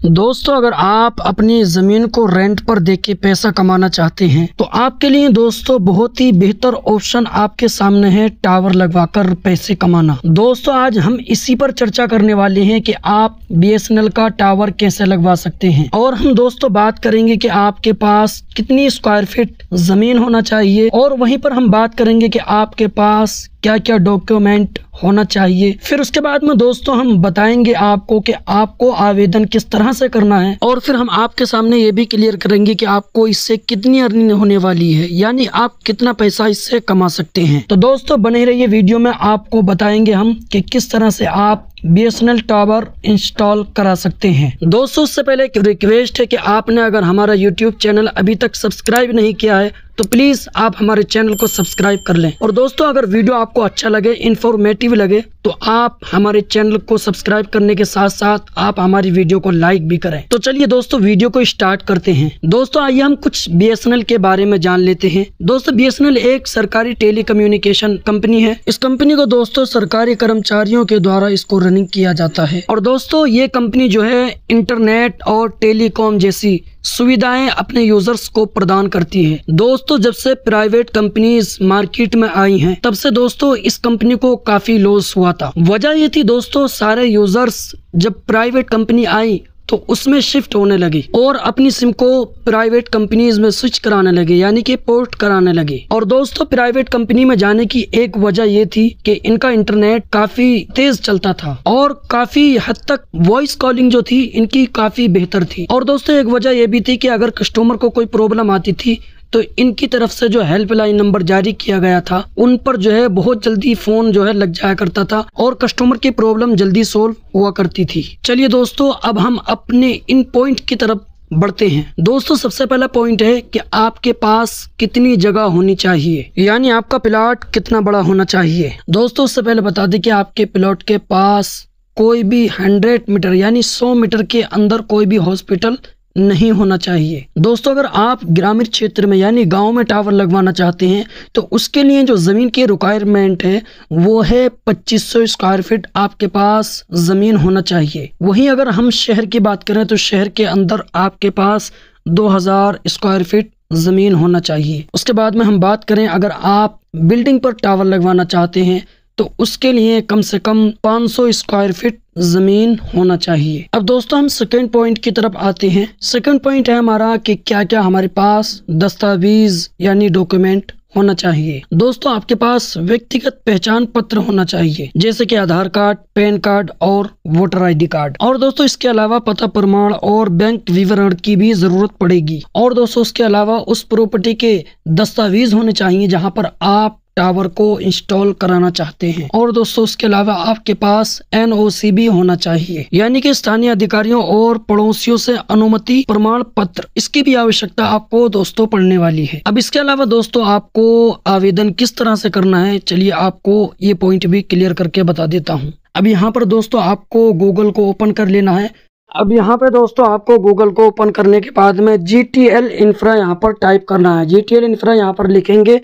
दोस्तों अगर आप अपनी ज़मीन को रेंट पर देके पैसा कमाना चाहते हैं तो आपके लिए दोस्तों बहुत ही बेहतर ऑप्शन आपके सामने है टावर लगवाकर पैसे कमाना। दोस्तों आज हम इसी पर चर्चा करने वाले हैं कि आप BSNL का टावर कैसे लगवा सकते हैं और हम दोस्तों बात करेंगे कि आपके पास कितनी स्क्वायर फीट ज़मीन होना चाहिए और वहीं पर हम बात करेंगे कि आपके पास क्या क्या डॉक्यूमेंट होना चाहिए। फिर उसके बाद में दोस्तों हम बताएंगे आपको कि आपको आवेदन किस तरह से करना है और फिर हम आपके सामने ये भी क्लियर करेंगे कि आपको इससे कितनी अर्निंग होने वाली है, यानी आप कितना पैसा इससे कमा सकते हैं। तो दोस्तों बने रहिए वीडियो में, आपको बताएंगे हम कि किस तरह से आप BSNL टावर इंस्टॉल करा सकते हैं। दोस्तों उससे पहले एक रिक्वेस्ट है कि आपने अगर हमारा YouTube चैनल अभी तक सब्सक्राइब नहीं किया है तो प्लीज आप हमारे चैनल को सब्सक्राइब कर लें। और दोस्तों अगर वीडियो आपको अच्छा लगे, इंफॉर्मेटिव लगे तो आप हमारे चैनल को सब्सक्राइब करने के साथ साथ आप हमारी वीडियो को लाइक भी करें। तो चलिए दोस्तों वीडियो को स्टार्ट करते हैं। दोस्तों आइए हम कुछ BSNL के बारे में जान लेते हैं। दोस्तों BSNL एक सरकारी टेलीकम्युनिकेशन कंपनी है। इस कंपनी को दोस्तों सरकारी कर्मचारियों के द्वारा इसको रनिंग किया जाता है और दोस्तों ये कंपनी जो है इंटरनेट और टेलीकॉम जैसी सुविधाएं अपने यूजर्स को प्रदान करती है। दोस्तों जब से प्राइवेट कंपनीज मार्केट में आई हैं तब से दोस्तों इस कंपनी को काफी लॉस हुआ था। वजह ये थी दोस्तों सारे यूजर्स जब प्राइवेट कंपनी आई तो उसमें शिफ्ट होने लगी और अपनी सिम को प्राइवेट कंपनीज में स्विच कराने लगे, यानी कि पोर्ट कराने लगे। और दोस्तों प्राइवेट कंपनी में जाने की एक वजह ये थी कि इनका इंटरनेट काफी तेज चलता था और काफी हद तक वॉइस कॉलिंग जो थी इनकी काफी बेहतर थी। और दोस्तों एक वजह ये भी थी कि अगर कस्टमर को कोई प्रॉब्लम आती थी तो इनकी तरफ से जो हेल्पलाइन नंबर जारी किया गया था उन पर जो है बहुत जल्दी फोन जो है लग जाया करता था और कस्टमर की प्रॉब्लम जल्दी सोल्व हुआ करती थी। चलिए दोस्तों अब हम अपने इन पॉइंट की तरफ बढ़ते हैं। दोस्तों सबसे पहला पॉइंट है कि आपके पास कितनी जगह होनी चाहिए, यानी आपका प्लॉट कितना बड़ा होना चाहिए। दोस्तों उससे पहले बता दें कि आपके प्लॉट के पास कोई भी 100 मीटर यानी 100 मीटर के अंदर कोई भी हॉस्पिटल नहीं होना चाहिए। दोस्तों अगर आप ग्रामीण क्षेत्र में यानी गांव में टावर लगवाना चाहते हैं तो उसके लिए जो जमीन की रिक्वायरमेंट है वो है 2500 स्क्वायर फीट आपके पास जमीन होना चाहिए। वहीं अगर हम शहर की बात करें तो शहर के अंदर आपके पास 2000 स्क्वायर फीट जमीन होना चाहिए। उसके बाद में हम बात करें अगर आप बिल्डिंग पर टावर लगवाना चाहते हैं तो उसके लिए कम से कम 500 स्क्वायर फीट जमीन होना चाहिए। अब दोस्तों हम सेकंड पॉइंट की तरफ आते हैं। सेकंड पॉइंट है हमारा कि क्या क्या हमारे पास दस्तावेज यानी डॉक्यूमेंट होना चाहिए। दोस्तों आपके पास व्यक्तिगत पहचान पत्र होना चाहिए जैसे कि आधार कार्ड, पैन कार्ड और वोटर ID कार्ड। और दोस्तों इसके अलावा पता प्रमाण और बैंक विवरण की भी जरूरत पड़ेगी। और दोस्तों उसके अलावा उस प्रॉपर्टी के दस्तावेज होने चाहिए जहाँ पर आप टावर को इंस्टॉल कराना चाहते हैं। और दोस्तों उसके अलावा आपके पास NOC भी होना चाहिए, यानी कि स्थानीय अधिकारियों और पड़ोसियों से अनुमति प्रमाण पत्र, इसकी भी आवश्यकता आपको दोस्तों पड़ने वाली है। अब इसके अलावा दोस्तों आपको आवेदन किस तरह से करना है, चलिए आपको ये पॉइंट भी क्लियर करके बता देता हूँ। अब यहाँ पर दोस्तों आपको गूगल को ओपन कर लेना है। अब यहाँ पे दोस्तों आपको गूगल को ओपन करने के बाद में GTL इंफ्रा यहाँ पर टाइप करना है। GTL इंफ्रा यहाँ पर लिखेंगे,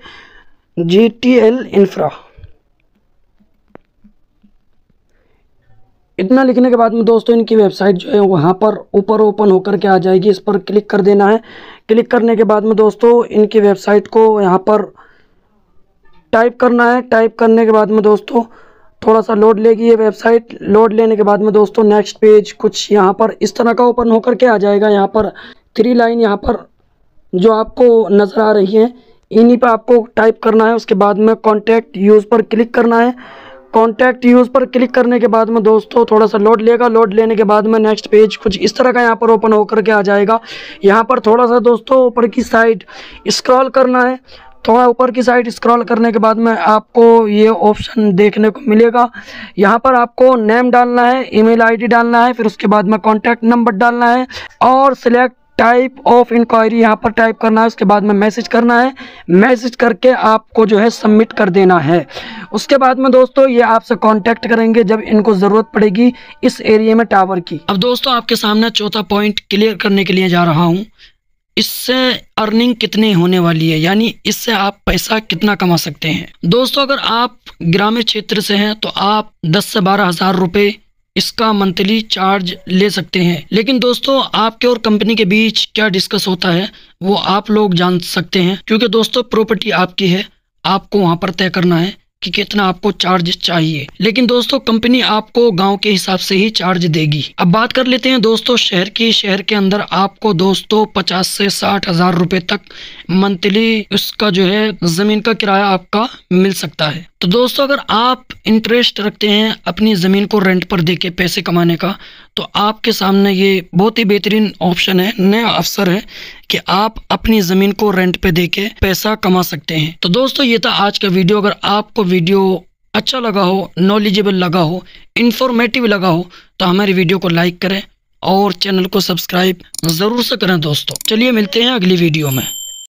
GTL इंफ्रा। इतना लिखने के बाद में दोस्तों इनकी वेबसाइट जो है वहाँ पर ऊपर ओपन होकर के आ जाएगी, इस पर क्लिक कर देना है। क्लिक करने के बाद में दोस्तों इनकी वेबसाइट को यहाँ पर टाइप करना है। टाइप करने के बाद में दोस्तों थोड़ा सा लोड लेगी ये वेबसाइट। लोड लेने के बाद में दोस्तों नेक्स्ट पेज कुछ यहाँ पर इस तरह का ओपन होकर के आ जाएगा। यहाँ पर 3 लाइन यहाँ पर जो आपको नज़र आ रही है इन्हीं पर आपको टाइप करना है। उसके बाद में कॉन्टैक्ट यूज़ पर क्लिक करना है। कॉन्टैक्ट यूज़ पर क्लिक करने के बाद में दोस्तों थोड़ा सा लोड लेगा। लोड लेने के बाद में नेक्स्ट पेज कुछ इस तरह का यहाँ पर ओपन होकर के आ जाएगा। यहाँ पर थोड़ा सा दोस्तों ऊपर की साइड स्क्रॉल करना है। थोड़ा ऊपर की साइड स्क्रॉल करने के बाद में आपको ये ऑप्शन देखने को मिलेगा। यहाँ पर आपको नेम डालना है, ईमेल ID डालना है, फिर उसके बाद में कॉन्टैक्ट नंबर डालना है और सिलेक्ट टाइप ऑफ इंक्वायरी यहाँ पर टाइप करना है। उसके बाद में मैसेज करना है। मैसेज करके आपको जो है सबमिट कर देना है। उसके बाद में दोस्तों ये आपसे कांटेक्ट करेंगे जब इनको ज़रूरत पड़ेगी इस एरिया में टावर की। अब दोस्तों आपके सामने चौथा पॉइंट क्लियर करने के लिए जा रहा हूँ। इससे अर्निंग कितनी होने वाली है, यानी इससे आप पैसा कितना कमा सकते हैं। दोस्तों अगर आप ग्रामीण क्षेत्र से हैं तो आप 10 से 12 हज़ार रुपये इसका मंथली चार्ज ले सकते हैं। लेकिन दोस्तों आपके और कंपनी के बीच क्या डिस्कस होता है वो आप लोग जान सकते हैं, क्योंकि दोस्तों प्रॉपर्टी आपकी है, आपको वहां पर तय करना है कि कितना आपको चार्ज चाहिए। लेकिन दोस्तों कंपनी आपको गांव के हिसाब से ही चार्ज देगी। अब बात कर लेते हैं दोस्तों शहर की। शहर के अंदर आपको दोस्तों 50 से 60 हजार रुपए तक मंथली उसका जो है जमीन का किराया आपका मिल सकता है। तो दोस्तों अगर आप इंटरेस्ट रखते हैं अपनी ज़मीन को रेंट पर देके पैसे कमाने का, तो आपके सामने ये बहुत ही बेहतरीन ऑप्शन है, नया अवसर है कि आप अपनी ज़मीन को रेंट पे देके पैसा कमा सकते हैं। तो दोस्तों ये था आज का वीडियो। अगर आपको वीडियो अच्छा लगा हो, नॉलेजेबल लगा हो, इंफॉर्मेटिव लगा हो तो हमारी वीडियो को लाइक करें और चैनल को सब्सक्राइब ज़रूर से करें दोस्तों। चलिए मिलते हैं अगली वीडियो में।